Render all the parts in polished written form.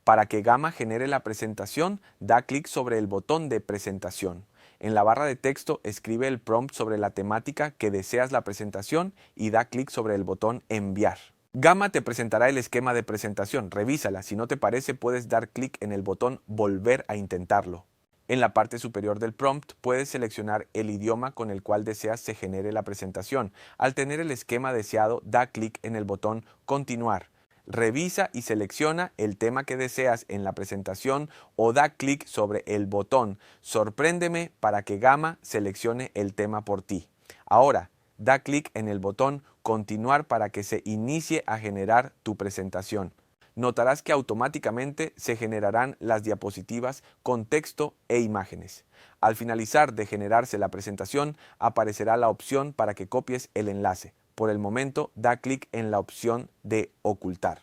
Para que Gamma genere la presentación, da clic sobre el botón de presentación. En la barra de texto escribe el prompt sobre la temática que deseas la presentación y da clic sobre el botón enviar. Gamma te presentará el esquema de presentación, revísala, si no te parece puedes dar clic en el botón volver a intentarlo. En la parte superior del prompt puedes seleccionar el idioma con el cual deseas se genere la presentación. Al tener el esquema deseado, da clic en el botón continuar. Revisa y selecciona el tema que deseas en la presentación o da clic sobre el botón Sorpréndeme para que Gamma seleccione el tema por ti. Ahora, da clic en el botón Continuar para que se inicie a generar tu presentación. Notarás que automáticamente se generarán las diapositivas con texto e imágenes. Al finalizar de generarse la presentación, aparecerá la opción para que copies el enlace. Por el momento, da clic en la opción de ocultar.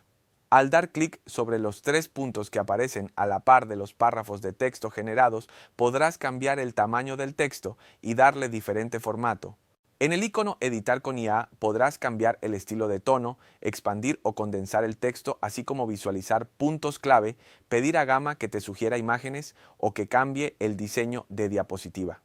Al dar clic sobre los tres puntos que aparecen a la par de los párrafos de texto generados, podrás cambiar el tamaño del texto y darle diferente formato. En el icono Editar con IA podrás cambiar el estilo de tono, expandir o condensar el texto, así como visualizar puntos clave, pedir a Gamma que te sugiera imágenes o que cambie el diseño de diapositiva.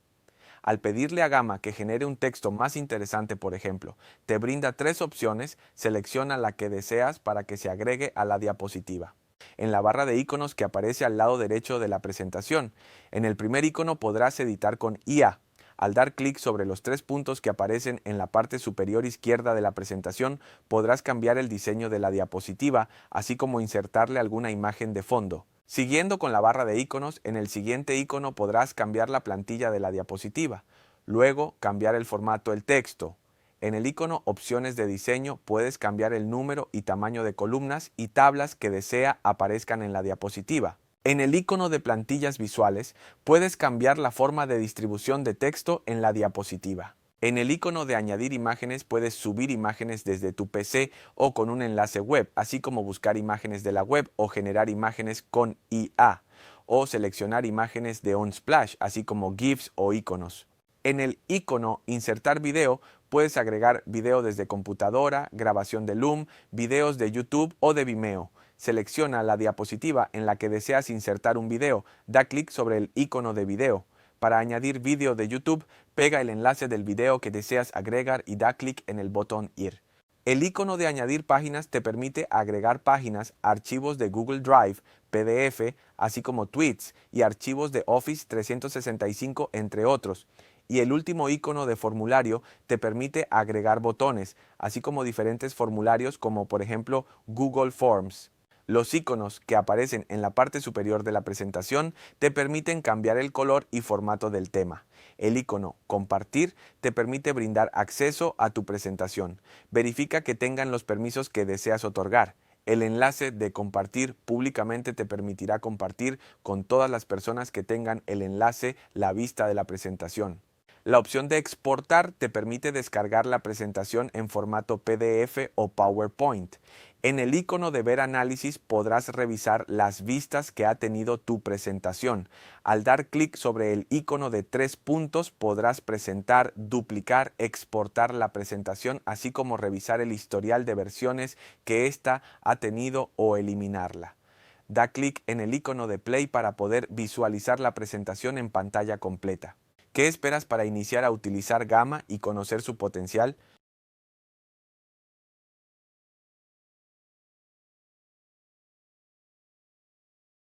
Al pedirle a Gamma que genere un texto más interesante, por ejemplo, te brinda tres opciones, selecciona la que deseas para que se agregue a la diapositiva. En la barra de iconos que aparece al lado derecho de la presentación, en el primer icono podrás editar con IA. Al dar clic sobre los tres puntos que aparecen en la parte superior izquierda de la presentación, podrás cambiar el diseño de la diapositiva, así como insertarle alguna imagen de fondo. Siguiendo con la barra de iconos, en el siguiente icono podrás cambiar la plantilla de la diapositiva. Luego, cambiar el formato del texto. En el icono Opciones de diseño puedes cambiar el número y tamaño de columnas y tablas que desea aparezcan en la diapositiva. En el icono de plantillas visuales puedes cambiar la forma de distribución de texto en la diapositiva. En el icono de añadir imágenes puedes subir imágenes desde tu PC o con un enlace web, así como buscar imágenes de la web o generar imágenes con IA, o seleccionar imágenes de Unsplash, así como GIFs o iconos. En el icono Insertar video puedes agregar video desde computadora, grabación de Loom, videos de YouTube o de Vimeo. Selecciona la diapositiva en la que deseas insertar un video, da clic sobre el icono de video. Para añadir vídeo de YouTube, pega el enlace del video que deseas agregar y da clic en el botón Ir. El icono de añadir páginas te permite agregar páginas, archivos de Google Drive, PDF, así como tweets y archivos de Office 365, entre otros. Y el último icono de formulario te permite agregar botones, así como diferentes formularios como por ejemplo Google Forms. Los iconos que aparecen en la parte superior de la presentación te permiten cambiar el color y formato del tema. El icono Compartir te permite brindar acceso a tu presentación. Verifica que tengan los permisos que deseas otorgar. El enlace de compartir públicamente te permitirá compartir con todas las personas que tengan el enlace la vista de la presentación. La opción de exportar te permite descargar la presentación en formato PDF o PowerPoint. En el icono de ver análisis podrás revisar las vistas que ha tenido tu presentación. Al dar clic sobre el icono de tres puntos podrás presentar, duplicar, exportar la presentación, así como revisar el historial de versiones que ésta ha tenido o eliminarla. Da clic en el icono de play para poder visualizar la presentación en pantalla completa. ¿Qué esperas para iniciar a utilizar Gamma y conocer su potencial?